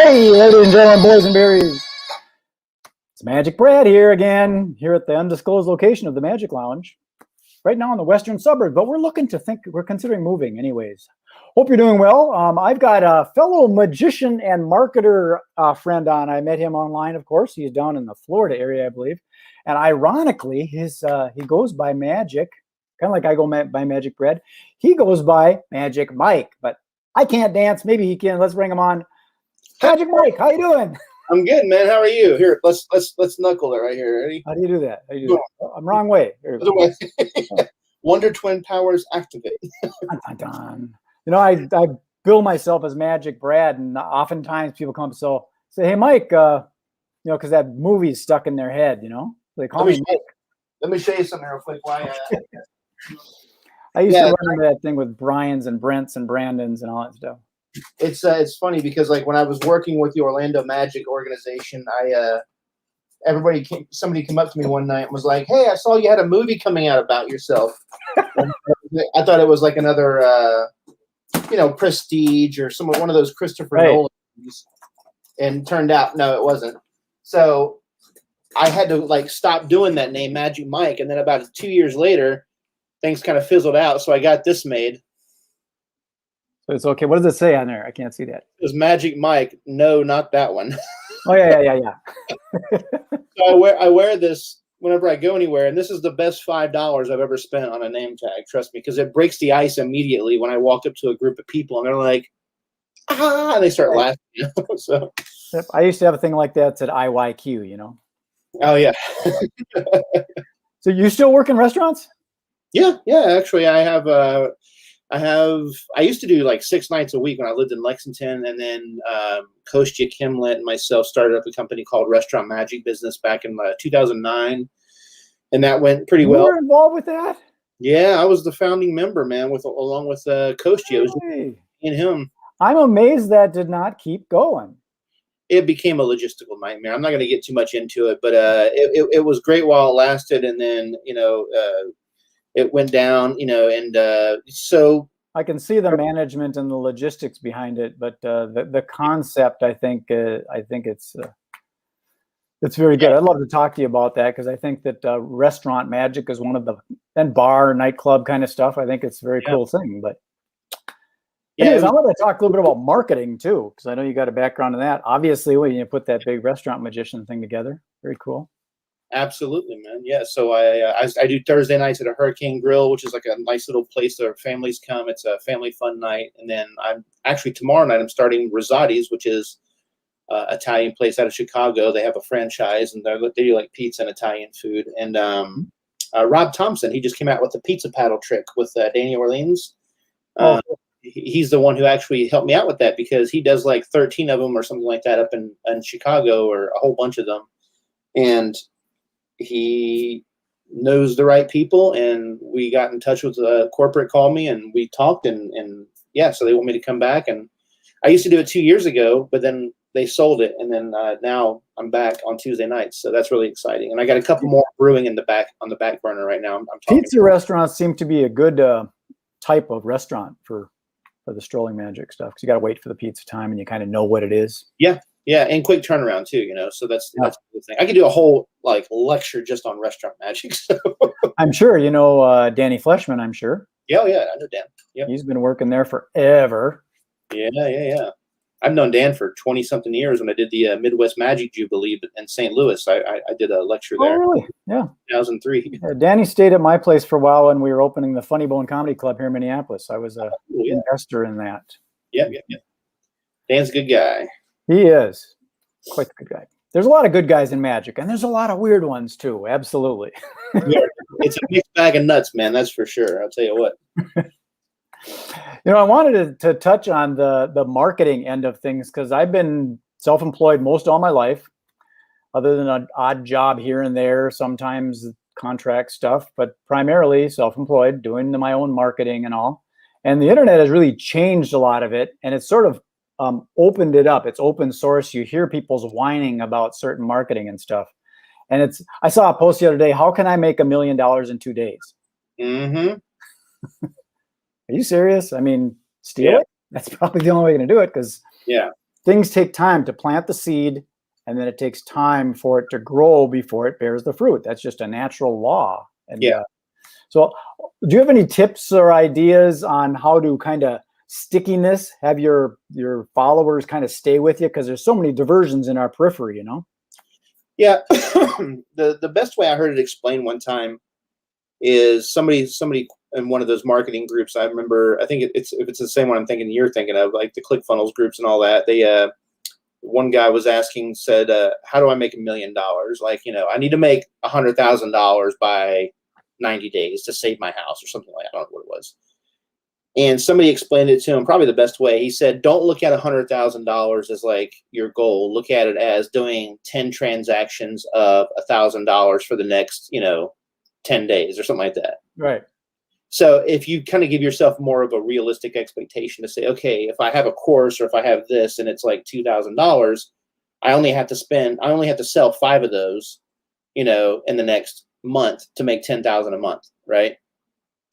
Hey, ladies and gentlemen, boys and berries. It's Magic Brad here again, here at the undisclosed location of the Magic Lounge, right now in the western suburbs, but we're considering moving anyways. Hope you're doing well. I've got a fellow magician and marketer friend on. I met him online, of course. He's down in the Florida area, I believe. And ironically, he goes by Magic, kind of like I go by Magic Brad. He goes by Magic Mike, but I can't dance. Maybe he can. Let's bring him on. Magic Mike, how you doing? I'm good, man. How are you? Here, let's knuckle it right here. Ready? How do you do that? How do you do that? Oh, I'm wrong way. Wonder Twin powers activate. Dun, dun, dun. You know, I bill myself as Magic Brad, and oftentimes people come say, "Hey, Mike," because that movie's stuck in their head. They call me Mike. Let me show you something real quick. Why? I used to run into that thing with Brian's and Brent's and Brandon's and all that stuff. It's funny because like when I was working with the Orlando Magic organization, somebody came up to me one night and was like, "Hey, I saw you had a movie coming out about yourself." I thought it was like another Prestige or one of those Christopher Nolan movies, and turned out no, it wasn't. So I had to stop doing that name, Magic Mike, and then about 2 years later, things kind of fizzled out. So I got this made. So it's okay. What does it say on there? I can't see that. It was Magic Mike. No, not that one. Oh yeah. So I wear this whenever I go anywhere, and this is the best $5 I've ever spent on a name tag. Trust me, because it breaks the ice immediately when I walk up to a group of people and they're like, "Ah!" and they start laughing. So yep. I used to have a thing like that said IYQ. Oh yeah. So you still work in restaurants? Yeah. Actually, I used to do like 6 nights a week when I lived in Lexington, and then Kostya Kimlet and myself started up a company called Restaurant Magic Business back in 2009, and that went pretty well. You were involved with that? Yeah, I was the founding member, man, along with Kostya. It was me and him. I'm amazed that did not keep going. It became a logistical nightmare. I'm not going to get too much into it, but it was great while it lasted, and then it went down, and so I can see the management and the logistics behind it, but the concept, I think it's very good. I'd love to talk to you about that because I think that restaurant magic is one of and bar, nightclub kind of stuff. I think it's a very cool thing. But anyways, I want to talk a little bit about marketing too, because I know you got a background in that. Obviously, when you put that big restaurant magician thing together, very cool. Absolutely, man. Yeah. So I do Thursday nights at a Hurricane Grill, which is like a nice little place where families come. It's a family fun night. And then tomorrow night I'm starting Rosati's, which is Italian place out of Chicago. They have a franchise, and they do like pizza and Italian food. And Rob Thompson, he just came out with the pizza paddle trick with Danny Orleans. He's the one who actually helped me out with that because he does like 13 of them or something like that up in Chicago, or a whole bunch of them. And he knows the right people, and we got in touch with corporate, called me, and we talked, and so they want me to come back. And I used to do it 2 years ago, but then they sold it, and then now I'm back on Tuesday nights, so that's really exciting. And I got a couple more brewing on the back burner right now. I'm talking. Pizza restaurants seem to be a good type of restaurant for the strolling magic stuff, because you got to wait for the pizza time, and you kind of know what it is. Yeah, and quick turnaround too, so that's the thing. I could do a whole lecture just on restaurant magic. So. I'm sure Danny Fleshman. I'm sure. Yeah, I know Dan. Yeah, he's been working there forever. Yeah. I've known Dan for 20-something years. When I did the Midwest Magic Jubilee in St. Louis, I did a lecture there. Oh, really? Yeah. 2003. Danny stayed at my place for a while when we were opening the Funny Bone Comedy Club here in Minneapolis. I was an investor in that. Yeah. Dan's a good guy. He is quite a good guy. There's a lot of good guys in magic, and there's a lot of weird ones too. Absolutely. Yeah, it's a mixed bag of nuts, man. That's for sure. I'll tell you what. I wanted to touch on the marketing end of things, because I've been self-employed most all my life, other than an odd job here and there, sometimes contract stuff, but primarily self-employed, doing my own marketing and all. And the internet has really changed a lot of it, and it's sort of opened it up. It's open source. You hear people's whining about certain marketing and stuff. And I saw a post the other day, how can I make $1 million in 2 days? Mm-hmm. Are you serious? I mean, steal it? That's probably the only way you're going to do it, because things take time to plant the seed, and then it takes time for it to grow before it bears the fruit. That's just a natural law. And Yeah. So do you have any tips or ideas on how to kind of stickiness, have your followers kind of stay with you? Because there's so many diversions in our periphery, Yeah. The best way I heard it explained one time is somebody in one of those marketing groups. I remember, I think it's, if it's the same one I'm thinking you're thinking of, like the ClickFunnels groups and all that, they one guy was asking, said, how do I make $1 million? Like, I need to make $100,000 by 90 days to save my house or something like that. I don't know what it was. And somebody explained it to him probably the best way. He said, don't look at $100,000 as like your goal. Look at it as doing 10 transactions of $1,000 for the next, 10 days or something like that. Right. So if you kind of give yourself more of a realistic expectation to say, okay, if I have a course or if I have this and it's like $2,000, I only have to sell 5 of those, in the next month to make 10,000 a month. Right.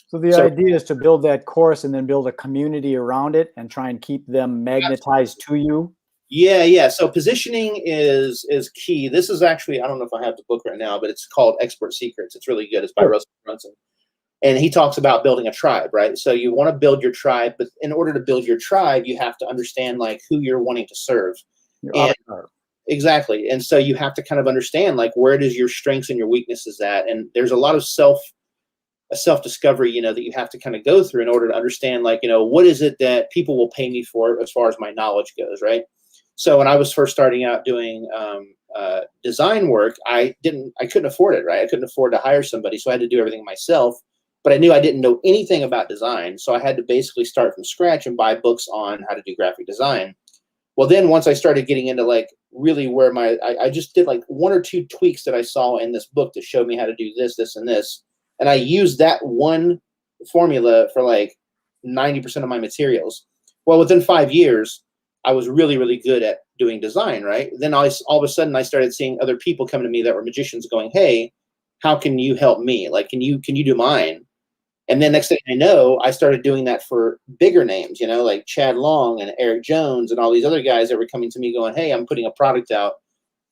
So the idea is to build that course and then build a community around it and try and keep them magnetized to you. Yeah. So positioning is key. This is actually, I don't know if I have the book right now, but it's called Expert Secrets. It's really good. It's by Russell Brunson. And he talks about building a tribe, right? So you want to build your tribe, but in order to build your tribe, you have to understand like who you're wanting to serve. Exactly. And so you have to kind of understand like where does your strengths and your weaknesses at? And there's a lot of self-discovery, that you have to kind of go through in order to understand like, what is it that people will pay me for as far as my knowledge goes, right? So when I was first starting out doing design work, I couldn't afford it, right? I couldn't afford to hire somebody, so I had to do everything myself. But I knew I didn't know anything about design, so I had to basically start from scratch and buy books on how to do graphic design. Well, then once I started getting into like really where I just did like 1 or 2 tweaks that I saw in this book to show me how to do this, this, and this. And I used that one formula for like 90% of my materials. Well, within 5 years, I was really, really good at doing design, right? Then all of a sudden I started seeing other people coming to me that were magicians going, hey, how can you help me? Like, can you do mine? And then next thing I know, I started doing that for bigger names, like Chad Long and Eric Jones and all these other guys that were coming to me going, hey, I'm putting a product out.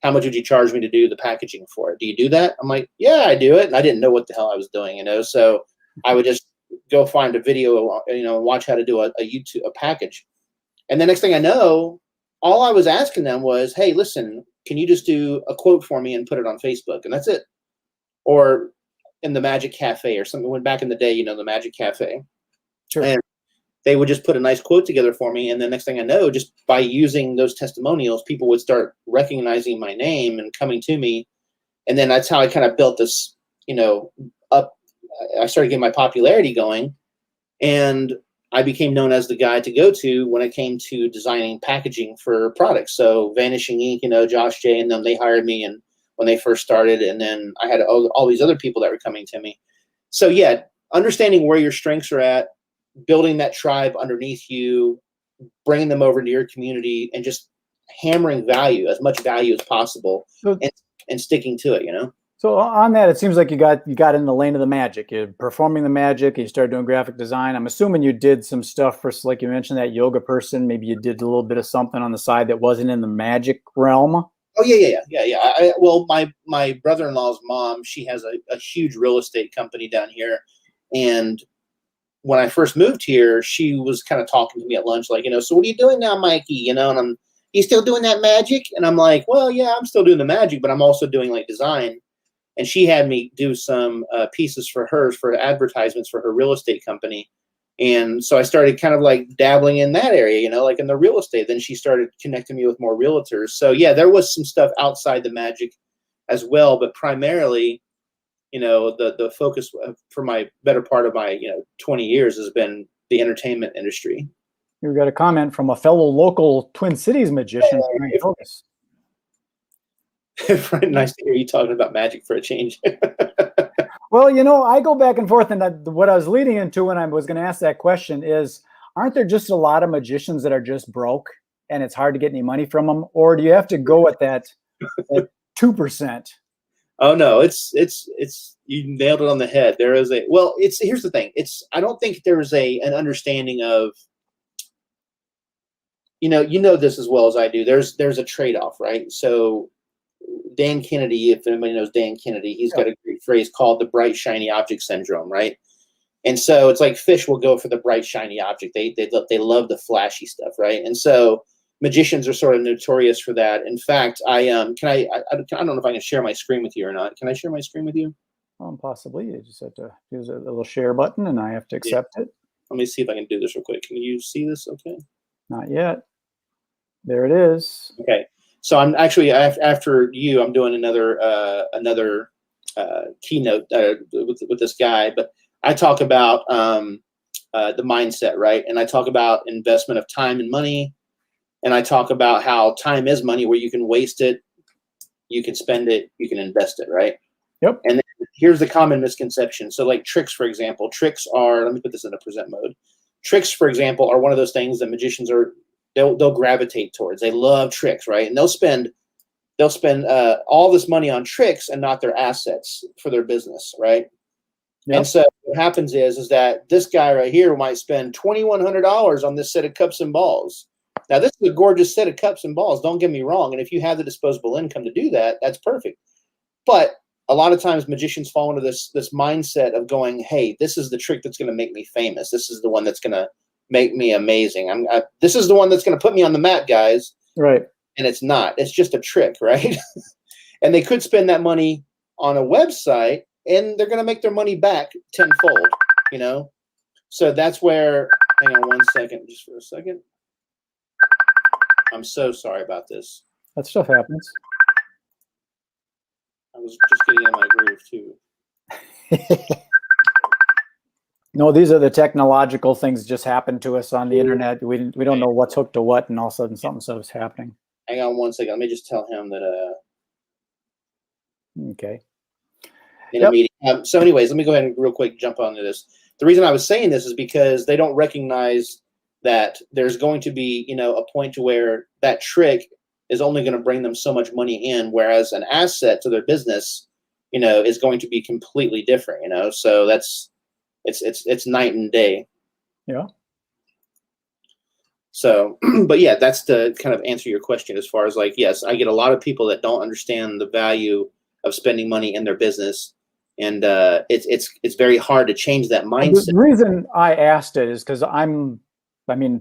How much would you charge me to do the packaging for it? Do you do that? I'm like, yeah, I do it. And I didn't know what the hell I was doing, So I would just go find a video, watch how to do a package. And the next thing I know, all I was asking them was, hey, listen, can you just do a quote for me and put it on Facebook? And that's it. Or in the Magic Cafe or something. When back in the day, the Magic Cafe. Sure. And they would just put a nice quote together for me. And the next thing I know, just by using those testimonials, people would start recognizing my name and coming to me. And then that's how I kind of built this, up. I started getting my popularity going. And I became known as the guy to go to when it came to designing packaging for products. So Vanishing Ink, Josh J and them, they hired me and when they first started. And then I had all these other people that were coming to me. So yeah, understanding where your strengths are at, building that tribe underneath you, bringing them over to your community and just hammering as much value as possible and sticking to it, So on that, it seems like you got in the lane of the magic. You're performing the magic. You started doing graphic design. I'm assuming you did some stuff for, like you mentioned, that yoga person. Maybe you did a little bit of something on the side that wasn't in the magic realm. Oh yeah. Well, my brother-in-law's mom, she has a huge real estate company down here, and when I first moved here, she was kind of talking to me at lunch, like, so what are you doing now, Mikey? And you still doing that magic? And I'm like, well, yeah, I'm still doing the magic, but I'm also doing like design. And she had me do some pieces for advertisements for her real estate company. And so I started kind of like dabbling in that area, like in the real estate. Then she started connecting me with more realtors. So yeah, there was some stuff outside the magic as well, but primarily, the focus for my better part of my 20 years has been the entertainment industry. We got a comment from a fellow local Twin Cities magician. Nice to hear you talking about magic for a change. Well, I go back and forth, and what I was leading into when I was going to ask that question is, aren't there just a lot of magicians that are just broke and it's hard to get any money from them? Or do you have to go at that 2%? Oh no, it's you nailed it on the head. There is here's the thing. I don't think there's an understanding of you know this as well as I do. There's a trade-off, right? So Dan Kennedy, if anybody knows Dan Kennedy, he's got a great phrase called the bright shiny object syndrome, right? And so it's like fish will go for the bright shiny object. They love the flashy stuff, right? And so magicians are sort of notorious for that. In fact, I don't know if I can share my screen with you or not. Can I share my screen with you? Possibly. You just have to use a little share button, and I have to accept it. Let me see if I can do this real quick. Can you see this? Okay. Not yet. There it is. Okay. So I'm actually after you. I'm doing another keynote with this guy, but I talk about the mindset, right? And I talk about investment of time and money, and I talk about how time is money, where you can waste it, you can spend it, you can invest it, right? Yep. And then here's the common misconception. So like tricks, for example, tricks are, let me put this in a present mode. Tricks, for example, are one of those things that magicians they'll gravitate towards. They love tricks, right? And they'll spend all this money on tricks and not their assets for their business, right? Yep. And so what happens is that this guy right here might spend $2,100 on this set of cups and balls. Now, this is a gorgeous set of cups and balls. Don't get me wrong. And if you have the disposable income to do that, that's perfect. But a lot of times magicians fall into this mindset of going, hey, this is the trick that's going to make me famous. This is the one that's going to make me amazing. This is the one that's going to put me on the map, guys. Right. And it's not. It's just a trick, right? And they could spend that money on a website, and they're going to make their money back tenfold, you know? So that's where, hang on one second, just for a second. I'm so sorry about this. That stuff happens. I was just getting in my groove too. No, these are the technological things that just happen to us on the internet. We don't know what's hooked to what, and all of a sudden something's happening. Hang on one second. Let me just tell him that. Okay. In a meeting. So anyways, let me go ahead and real quick jump onto this. The reason I was saying this is because they don't recognize that there's going to be, a point to where that trick is only going to bring them so much money in, whereas an asset to their business, is going to be completely different, So it's night and day. Yeah. So, but yeah, that's to kind of answer your question as far as like, yes, I get a lot of people that don't understand the value of spending money in their business. And it's very hard to change that mindset. The reason I asked it is because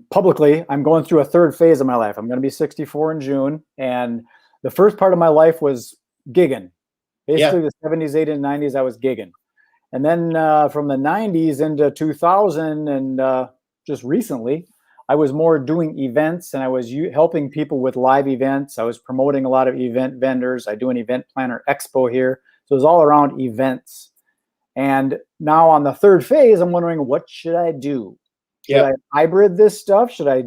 publicly, I'm going through a third phase of my life. I'm going to be 64 in June. And the first part of my life was gigging. Basically, the 70s, 80s, and 90s, I was gigging. And then from the 90s into 2000 and just recently, I was more doing events, and I was helping people with live events. I was promoting a lot of event vendors. I do an event planner expo here. So it was all around events. And now on the third phase, I'm wondering, what should I do? Should I hybrid this stuff? Should I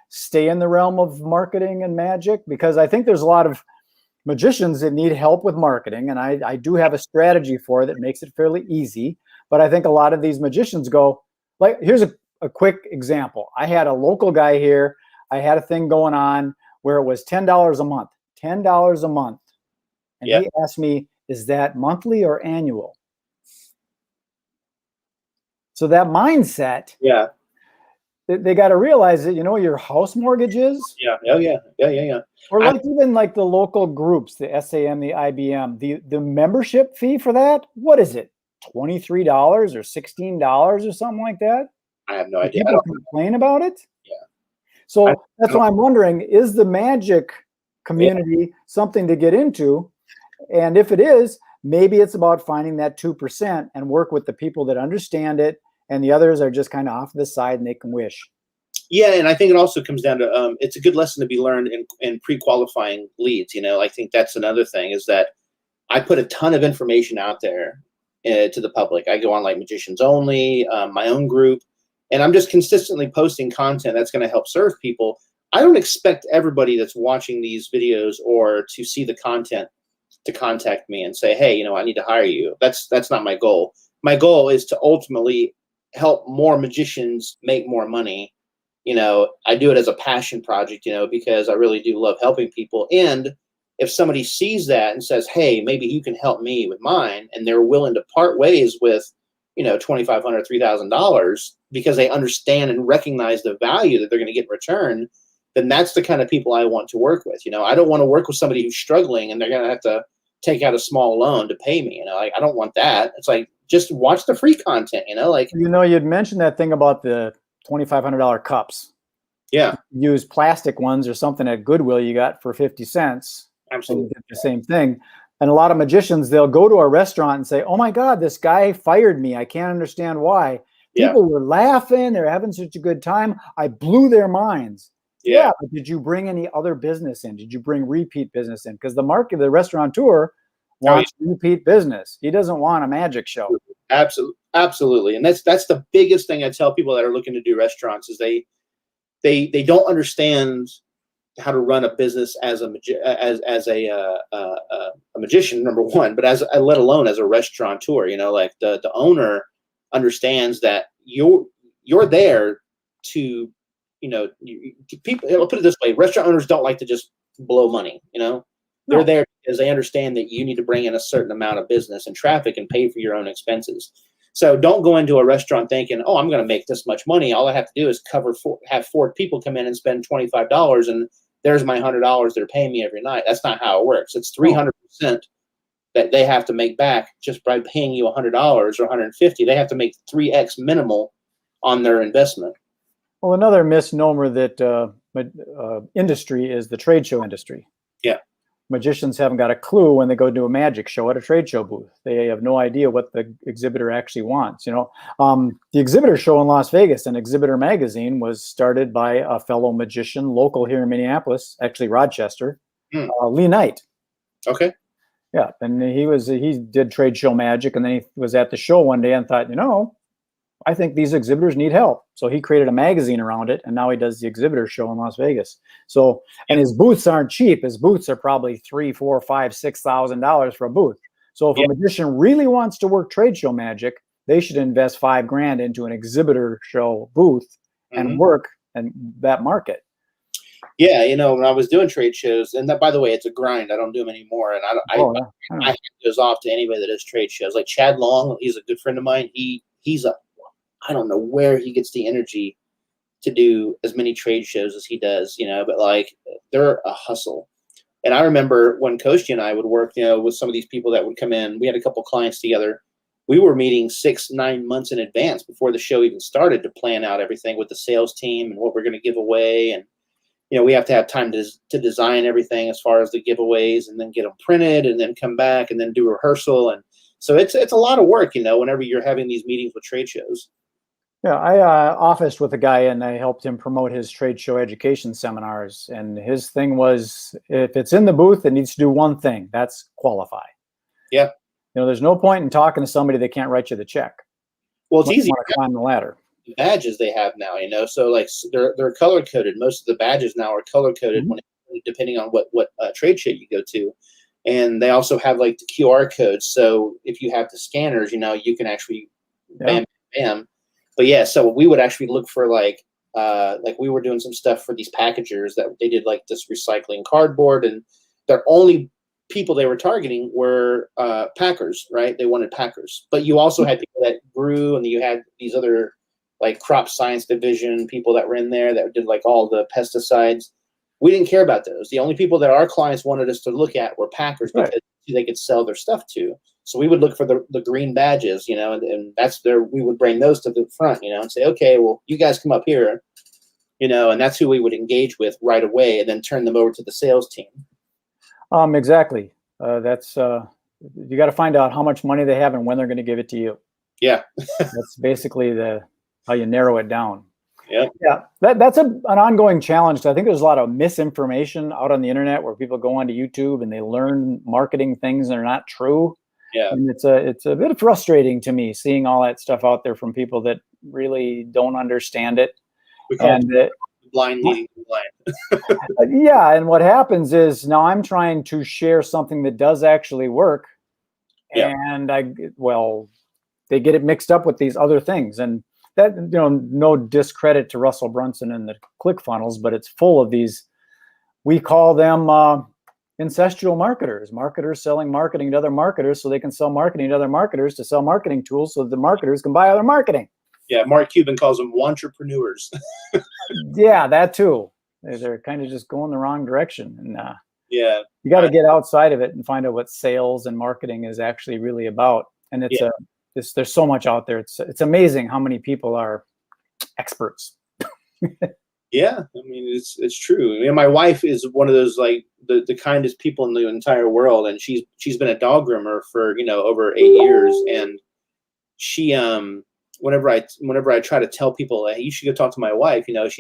stay in the realm of marketing and magic? Because I think there's a lot of magicians that need help with marketing, and I do have a strategy for it that makes it fairly easy. But I think a lot of these magicians go, like, here's a quick example. I had a local guy here. I had a thing going on where it was $10 a month, $10 a month. And he asked me, is that monthly or annual? So that mindset, they got to realize that, your house mortgage is. Yeah. Oh, yeah. Or even like the local groups, the SAM, the IBM, the membership fee for that. What is it? $23 or $16 or something like that? I have no idea. People complain about it. Yeah. So that's why I'm wondering, is the magic community something to get into? And if it is, maybe it's about finding that 2% and work with the people that understand it, and the others are just kind of off to the side and they can wish. Yeah, and I think it also comes down to it's a good lesson to be learned in pre-qualifying leads. I think that's another thing, is that I put a ton of information out there to the public. I go on like Magicians Only, my own group, and I'm just consistently posting content that's going to help serve people. I don't expect everybody that's watching these videos or to see the content to contact me and say, hey, I need to hire you. That's not my goal. My goal is to ultimately help more magicians make more money. I do it as a passion project, because I really do love helping people. And if somebody sees that and says, hey, maybe you can help me with mine, and they're willing to part ways with, $2,500, $3,000, because they understand and recognize the value that they're going to get in return, then that's the kind of people I want to work with. I don't want to work with somebody who's struggling and they're going to have to take out a small loan to pay me. Like, I don't want that. It's like, just watch the free content, like, you'd mentioned that thing about the $2,500 cups. Yeah. Use plastic ones or something at Goodwill you got for 50 cents. Absolutely. And get the same thing. And a lot of magicians, they'll go to a restaurant and say, oh my God, this guy fired me. I can't understand why. People were laughing. They're having such a good time. I blew their minds. Yeah. But did you bring any other business in? Did you bring repeat business in? Because the market, the restaurateur wants repeat business. He doesn't want a magic show. Absolutely. And that's the biggest thing I tell people that are looking to do restaurants is they don't understand how to run a business as a magician, number one, but let alone as a restaurateur. Like the owner understands that you're there to, people. I'll put it this way: restaurant owners don't like to just blow money. They're there because they understand that you need to bring in a certain amount of business and traffic and pay for your own expenses. So don't go into a restaurant thinking, oh, I'm going to make this much money. All I have to do is have 4 people come in and spend $25 and there's my $100 they're paying me every night. That's not how it works. It's 300% that they have to make back just by paying you $100 or $150. They have to make 3x minimal on their investment. Well, another misnomer that industry is the trade show industry. Yeah. Magicians haven't got a clue when they go to a magic show at a trade show booth. They have no idea what the exhibitor actually wants. The exhibitor show in Las Vegas, an Exhibitor magazine, was started by a fellow magician local here in Minneapolis, actually Rochester, Lee Knight. Okay. Yeah, and he did trade show magic, and then he was at the show one day and thought, I think these exhibitors need help. So he created a magazine around it, and now he does the exhibitor show in Las Vegas. So, and his booths aren't cheap. His booths are probably $3,000, $4,000, $5,000, $6,000 for a booth. So if a magician really wants to work trade show magic, they should invest $5,000 into an exhibitor show booth and work in that market. Yeah, when I was doing trade shows, and that, by the way, it's a grind. I don't do them anymore, and I hand those off to anybody that does trade shows. Like Chad Long, he's a good friend of mine. I don't know where he gets the energy to do as many trade shows as he does, but like they're a hustle. And I remember when Koshi and I would work, with some of these people that would come in. We had a couple clients together. We were meeting 6-9 months in advance before the show even started to plan out everything with the sales team and what we're going to give away. And, we have to have time to design everything as far as the giveaways and then get them printed and then come back and then do rehearsal. And so it's a lot of work, whenever you're having these meetings with trade shows. Yeah, I officed with a guy and I helped him promote his trade show education seminars. And his thing was, if it's in the booth, it needs to do one thing. That's qualify. Yeah. There's no point in talking to somebody that can't write you the check. Well, it's easy to climb the ladder. The badges they have now, so like they're color coded. Most of the badges now are color coded depending on what trade show you go to. And they also have like the QR codes. So if you have the scanners, you can actually bam, bam. But yeah, so we would actually look for like we were doing some stuff for these packagers that they did like this recycling cardboard, and their only people they were targeting were packers, right? They wanted packers. But you also had people that grew, and you had these other like crop science division people that were in there that did like all the pesticides. We didn't care about those. The only people that our clients wanted us to look at were packers because they could sell their stuff to. So we would look for the green badges, and that's we would bring those to the front, and say, okay, well, you guys come up here, and that's who we would engage with right away and then turn them over to the sales team. Exactly. That's you got to find out how much money they have and when they're going to give it to you. Yeah. That's basically how you narrow it down. Yeah. Yeah. That's an ongoing challenge. I think there's a lot of misinformation out on the internet where people go onto YouTube and they learn marketing things that are not true. Yeah. And it's a bit frustrating to me seeing all that stuff out there from people that really don't understand it. We call it blind leading the blind. Yeah. And what happens is now I'm trying to share something that does actually work. Yeah. And they get it mixed up with these other things. And that, no discredit to Russell Brunson and the ClickFunnels, but it's full of these, we call them incestual marketers selling marketing to other marketers so they can sell marketing to other marketers to sell marketing tools so that the marketers can buy other marketing. Yeah, Mark Cuban calls them wantrepreneurs. Yeah, that too. They're kind of just going the wrong direction. And Yeah. you got to get outside of it and find out what sales and marketing is actually really about. And there's so much out there. It's amazing how many people are experts. Yeah, I mean it's true. You know, my wife is one of those like the kindest people in the entire world, and she's been a dog groomer for over 8 years, and she whenever I try to tell people, hey, you should go talk to my wife, and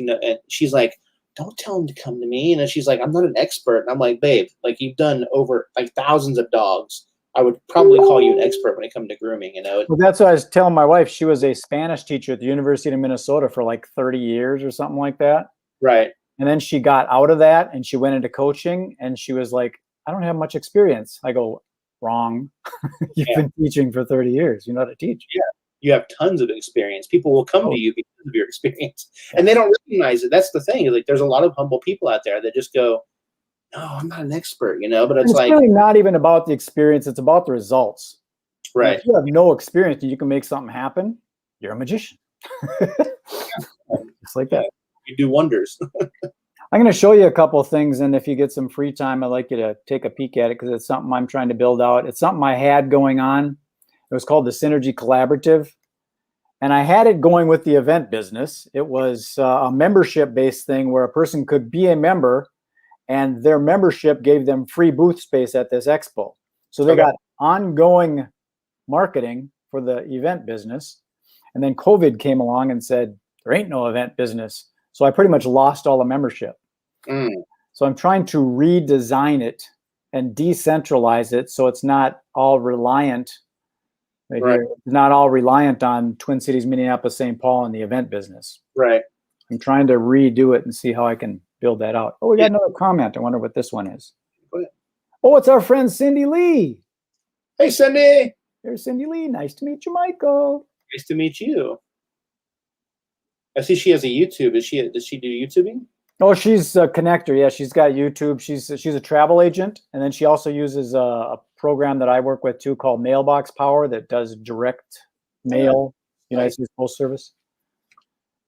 she's like, don't tell him to come to me, and she's like, I'm not an expert, and I'm like, babe, like you've done over like thousands of dogs. I would probably call you an expert when it comes to grooming, Well, that's what I was telling my wife. She was a Spanish teacher at the University of Minnesota for like 30 years or something like that. Right. And then she got out of that and she went into coaching, and she was like, I don't have much experience. I go, wrong. You've been teaching for 30 years. You know how to teach. Yeah. You have tons of experience. People will come to you because of your experience, and they don't recognize it. That's the thing. Like, there's a lot of humble people out there that just go, no, I'm not an expert, but it's like really not even about the experience. It's about the results. Right. If you have no experience and you can make something happen, you're a magician. Just like that. You do wonders. I'm going to show you a couple of things, and if you get some free time, I'd like you to take a peek at it because it's something I'm trying to build out. It's something I had going on. It was called the Synergy Collaborative, and I had it going with the event business. It was a membership-based thing where a person could be a member, and their membership gave them free booth space at this expo. So they got ongoing marketing for the event business. And then COVID came along and said, there ain't no event business. So I pretty much lost all the membership. So I'm trying to redesign it and decentralize it so it's not all reliant here. It's not all reliant on Twin Cities, Minneapolis, St. Paul, and the event business. Right. I'm trying to redo it and see how I can build that out. Oh, we got another comment. I wonder what this one is. Oh, it's our friend Cindy Lee. Hey, Cindy. There's Cindy Lee. Nice to meet you, Michael. Nice to meet you. I see she has a YouTube. Does she do YouTubing? Oh, she's a connector. Yeah, she's got YouTube. She's a travel agent, and then she also uses a program that I work with too called Mailbox Power that does direct mail, United States Postal Service.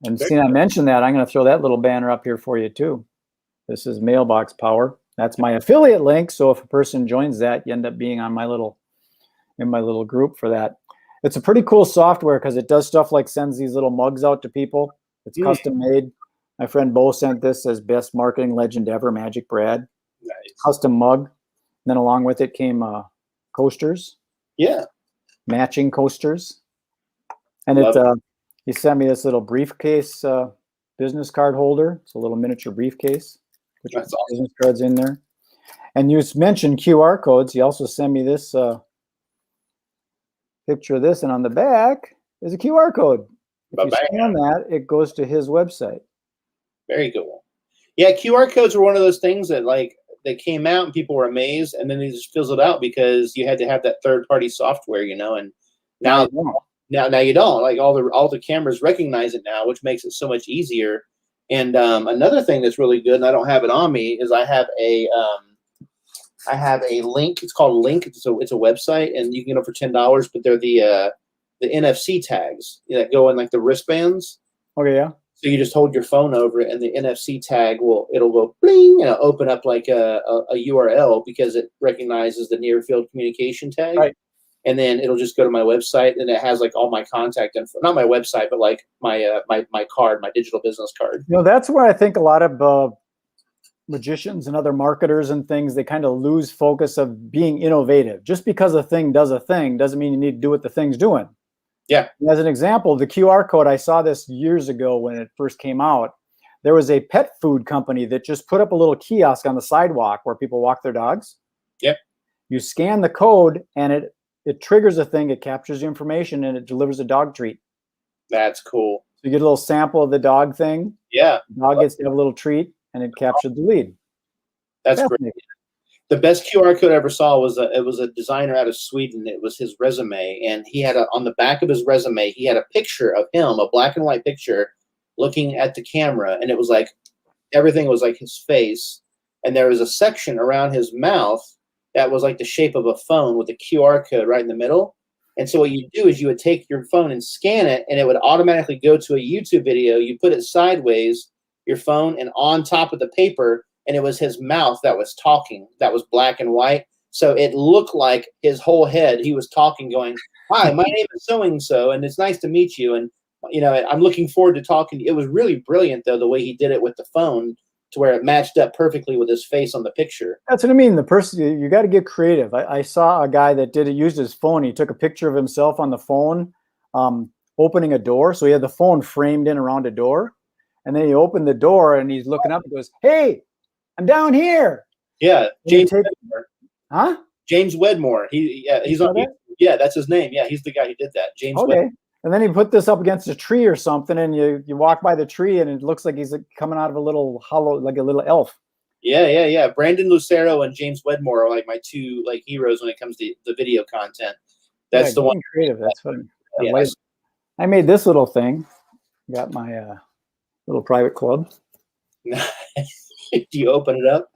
And seeing I mentioned that, I'm going to throw that little banner up here for you too. This is Mailbox Power. That's my affiliate link. So if a person joins that, you end up being on in my little group for that. It's a pretty cool software because it does stuff like sends these little mugs out to people. It's custom made. My friend Bo sent this as best marketing legend ever, Magic Brad. Nice. Custom mug. And then along with it came coasters. Yeah. Matching coasters. And he sent me this little briefcase business card holder. It's a little miniature briefcase. Which has business cards in there. And you mentioned QR codes. He also sent me this picture of this, and on the back is a QR code. If you scan that, it goes to his website. Very cool. Yeah, QR codes were one of those things that they came out and people were amazed, and then they just fizzled out because you had to have that third-party software, and now you don't. Like all the cameras recognize it now, which makes it so much easier. And another thing that's really good, and I don't have it on me, is I have a link. It's called Link. It's a website, and you can get it for $10. But they're the NFC tags that go in like the wristbands. Okay, yeah. So you just hold your phone over it, and the NFC tag it'll go bling, and it'll open up like a URL because it recognizes the near field communication tag. Right. And then it'll just go to my website, and it has like all my contact info. Not my website, but like my card, my digital business card. That's where I think a lot of magicians and other marketers and things, they kind of lose focus of being innovative. Just because a thing does a thing doesn't mean you need to do what the thing's doing. Yeah. As an example, the QR code, I saw this years ago when it first came out. There was a pet food company that just put up a little kiosk on the sidewalk where people walk their dogs. Yep. You scan the code, and it triggers a thing, it captures the information, and it delivers a dog treat. That's cool. So you get a little sample of the dog thing. Yeah. The dog gets to have a little treat, and it captured the lead. That's great. The best QR code I ever saw was a designer out of Sweden. It was his resume, and he had on the back of his resume, he had a picture of him, a black and white picture, looking at the camera, and it was like everything was like his face, and there was a section around his mouth that was like the shape of a phone with a QR code right in the middle. And so what you do is you would take your phone and scan it, and it would automatically go to a YouTube video. You put it sideways, your phone, and on top of the paper, and it was his mouth that was talking, that was black and white. So it looked like his whole head, he was talking, going, "Hi, my name is so-and-so, and it's nice to meet you. And, I'm looking forward to talking." It was really brilliant, though, the way he did it with the phone, to where it matched up perfectly with his face on the picture. That's what I mean. The person, you got to get creative. I saw a guy that used his phone. He took a picture of himself on the phone, opening a door. So he had the phone framed in around a door. And then he opened the door and he's looking up and goes, "Hey, I'm down here." Yeah, James Wedmore. Huh? James Wedmore. He's on that? Yeah, that's his name. Yeah, he's the guy who did that. James Wedmore. And then he put this up against a tree or something, and you walk by the tree, and it looks like he's coming out of a little hollow, like a little elf. Yeah. Brandon Lucero and James Wedmore are like my two heroes when it comes to the video content. That's the one. Creative. That's what I made this little thing. Got my little private club. Do you open it up?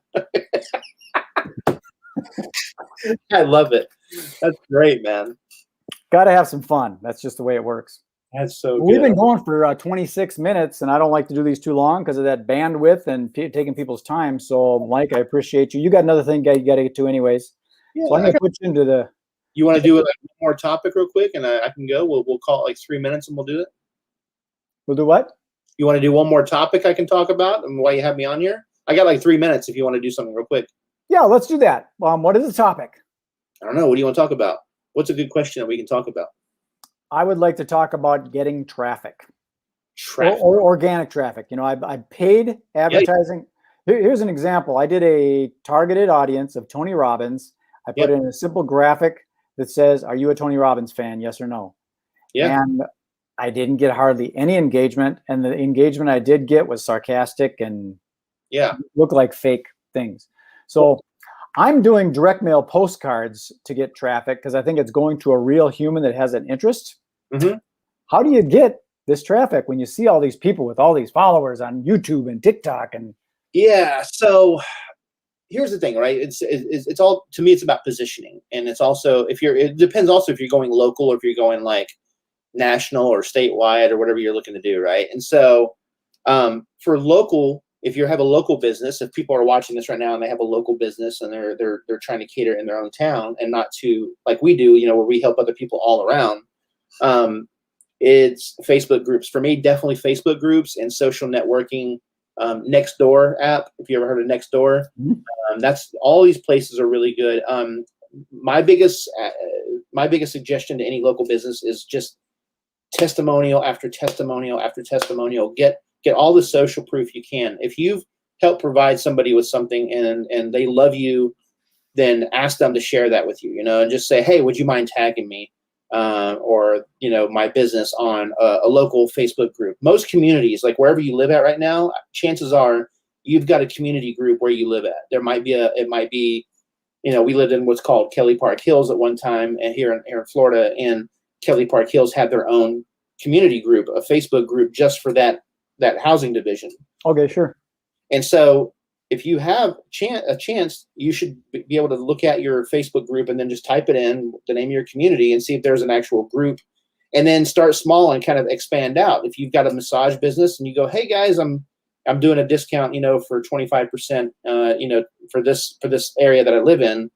I love it. That's great, man. Got to have some fun. That's just the way it works. That's so good. We've been going for 26 minutes, and I don't like to do these too long because of that bandwidth and taking people's time. So, Mike, I appreciate you. You got another thing you got to get to anyways. Yeah, so I'm going to put you into the... You want to do one more topic real quick, and I can go? We'll call it like 3 minutes, and we'll do it. We'll do what? You want to do one more topic I can talk about and why you have me on here? I got like 3 minutes if you want to do something real quick. Yeah, let's do that. What is the topic? I don't know. What do you want to talk about? What's a good question that we can talk about? I would like to talk about getting traffic. Or organic traffic. I paid advertising. Yeah. Here's an example. I did a targeted audience of Tony Robbins. I put in a simple graphic that says, "Are you a Tony Robbins fan? Yes or no?" Yeah. And I didn't get hardly any engagement. And the engagement I did get was sarcastic and looked like fake things. So I'm doing direct mail postcards to get traffic because I think it's going to a real human that has an interest. Mm-hmm. How do you get this traffic when you see all these people with all these followers on YouTube and TikTok? And so here's the thing, right? It's all, to me, it's about positioning, and it's also it depends also if you're going local or if you're going like national or statewide or whatever you're looking to do, right? And so for local. If you have a local business, if people are watching this right now and they have a local business and they're trying to cater in their own town and not to like we do, where we help other people all around, it's Facebook groups. For me, definitely Facebook groups and social networking. Nextdoor app, if you ever heard of Nextdoor, that's all these places are really good. My biggest suggestion to any local business is just testimonial after testimonial after testimonial. Get all the social proof you can. If you've helped provide somebody with something and they love you, then ask them to share that with you, and just say, "Hey, would you mind tagging me or my business on a local Facebook group?" Most communities, like wherever you live at right now, chances are you've got a community group where you live at. It might be, we lived in what's called Kelly Park Hills at one time, and here in Florida, and Kelly Park Hills had their own community group, a Facebook group just for that housing division. Okay, sure. And so if you have a chance, you should be able to look at your Facebook group and then just type it in, the name of your community, and see if there's an actual group, and then start small and kind of expand out. If you've got a massage business and you go, "Hey guys, I'm doing a discount, for 25%, for this area that I live in,"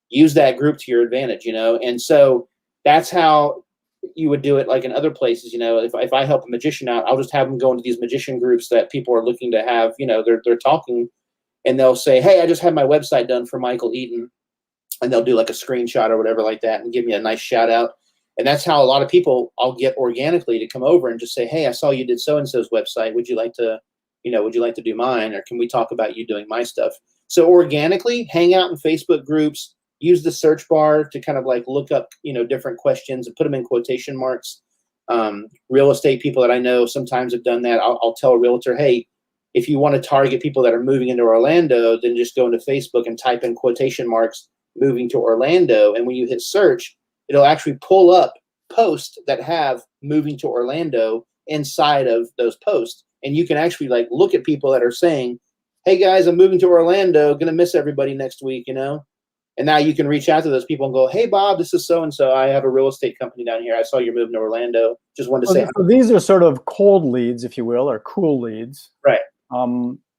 use that group to your advantage, And so that's how you would do it, like in other places. If I help a magician out, I'll just have them go into these magician groups that people are looking to have, they're talking, and they'll say, "Hey, I just had my website done for Michael Eaton," and they'll do like a screenshot or whatever like that and give me a nice shout out. And that's how a lot of people I'll get organically to come over and just say, "Hey, I saw you did so-and-so's website. Would you like to do mine? Or can we talk about you doing my stuff?" So organically hang out in Facebook groups. Use the search bar to kind of like look up, different questions and put them in quotation marks. Real estate people that I know sometimes have done that. I'll tell a realtor, "Hey, if you want to target people that are moving into Orlando, then just go into Facebook and type in quotation marks, moving to Orlando." And when you hit search, it'll actually pull up posts that have moving to Orlando inside of those posts. And you can actually like look at people that are saying, "Hey guys, I'm moving to Orlando, going to miss everybody next week," And now you can reach out to those people and go, "Hey, Bob, this is so-and-so. I have a real estate company down here. I saw you're moving to Orlando. Just wanted to say." So these are sort of cold leads, if you will, or cool leads. Right.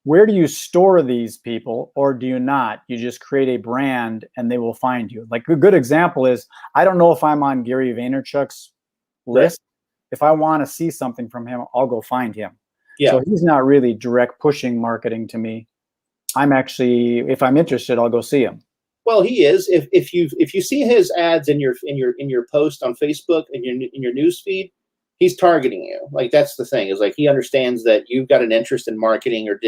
Where do you store these people, or do you not? You just create a brand and they will find you. Like a good example is, I don't know if I'm on Gary Vaynerchuk's list. Right. If I want to see something from him, I'll go find him. Yeah. So he's not really direct pushing marketing to me. I'm actually, if I'm interested, I'll go see him. Well, he is. If you see his ads in your post on Facebook and in your news feed, he's targeting you. Like, that's the thing, is like, he understands that you've got an interest in marketing or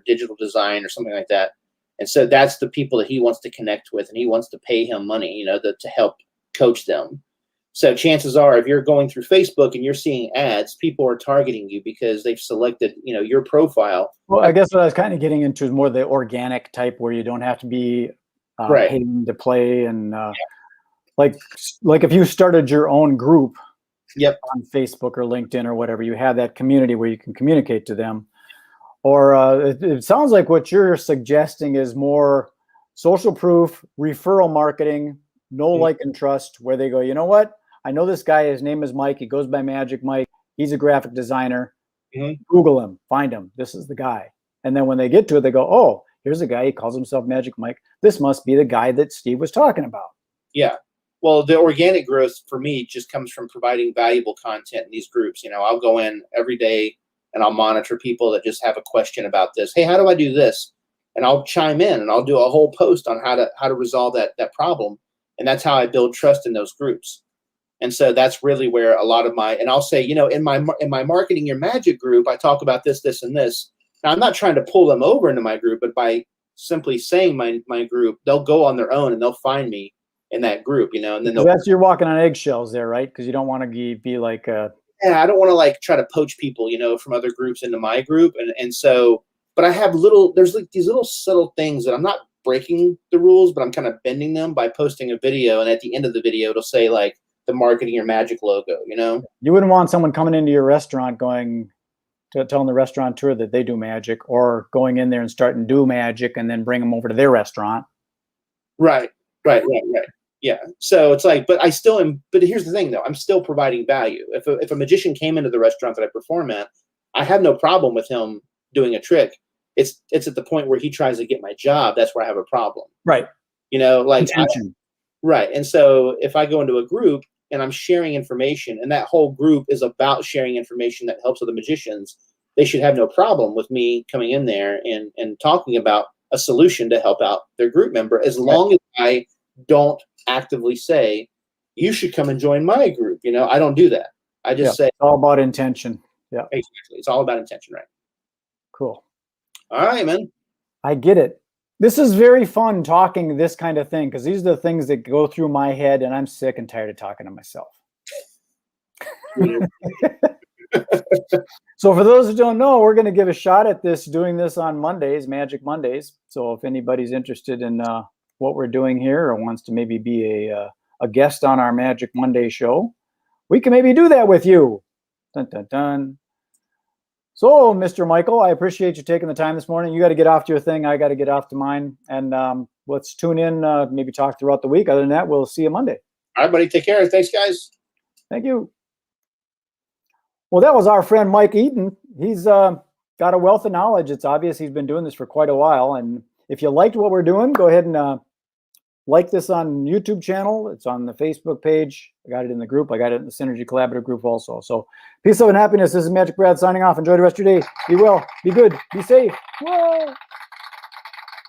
digital design or something like that. And so that's the people that he wants to connect with, and he wants to pay him money, you know, to help coach them. So chances are, if you're going through Facebook and you're seeing ads, people are targeting you because they've selected, you know, your profile. Well, I guess what I was kind of getting into is more the organic type, where you don't have to be paying to play. And like if you started your own group, yep, on Facebook or LinkedIn or whatever, you have that community where you can communicate to them. Or it sounds like what you're suggesting is more social proof, referral marketing, know, like, and trust, where they go, you know what? I know this guy, his name is Mike. He goes by Magic Mike. He's a graphic designer. Google him, find him. This is the guy. And then when they get to it, they go, oh, here's a guy. He calls himself Magic Mike. This must be the guy that Steve was talking about. Yeah. Well, the organic growth for me just comes from providing valuable content in these groups. You know, I'll go in every day and I'll monitor people that just have a question about this. Hey, how do I do this? And I'll chime in and I'll do a whole post on how to resolve that problem. And that's how I build trust in those groups. And so that's really where a lot of and I'll say, you know, in my Marketing Your Magic group, I talk about this, this, and this. Now, I'm not trying to pull them over into my group, but by simply saying my group, they'll go on their own and they'll find me in that group, you know. And then you're walking on eggshells there, right? Because you don't want to be like I don't want to like try to poach people, you know, from other groups into my group. And so, but I have there's like these little subtle things that I'm not breaking the rules, but I'm kind of bending them by posting a video. And at the end of the video, it'll say like the Marketing Your Magic logo, you know. You wouldn't want someone coming into your restaurant telling the restaurateur that they do magic, or going in there and starting to do magic and then bring them over to their restaurant. Right. Yeah. So it's like, but I still am. But here's the thing, though. I'm still providing value. If a magician came into the restaurant that I perform at, I have no problem with him doing a trick. It's at the point where he tries to get my job. That's where I have a problem. Right. You know, like right. And so if I go into a group and I'm sharing information, and that whole group is about sharing information that helps other magicians, they should have no problem with me coming in there and talking about a solution to help out their group member, as long as I don't actively say, you should come and join my group. You know, I don't do that. I just say, it's all about intention. Yeah, exactly. It's all about intention, right? Cool. All right, man. I get it. This is very fun talking this kind of thing, because these are the things that go through my head, and I'm sick and tired of talking to myself. So for those who don't know, we're going to give a shot at doing this on Mondays, Magic Mondays. So if anybody's interested in what we're doing here, or wants to maybe be a guest on our Magic Monday show, we can maybe do that with you. Dun, dun, dun. So, Mr. Michael, I appreciate you taking the time this morning. You got to get off to your thing. I got to get off to mine. And let's tune in, maybe talk throughout the week. Other than that, we'll see you Monday. All right, buddy. Take care. Thanks, guys. Thank you. Well, that was our friend Mike Eaton. He's got a wealth of knowledge. It's obvious he's been doing this for quite a while. And if you liked what we're doing, go ahead and like this on YouTube channel. It's on the Facebook page. I got it in the group. I got it in the Synergy Collaborative group also. So peace, love, and happiness. This is Magic Brad signing off. Enjoy the rest of your day. Be well, be good, be safe. Whoa.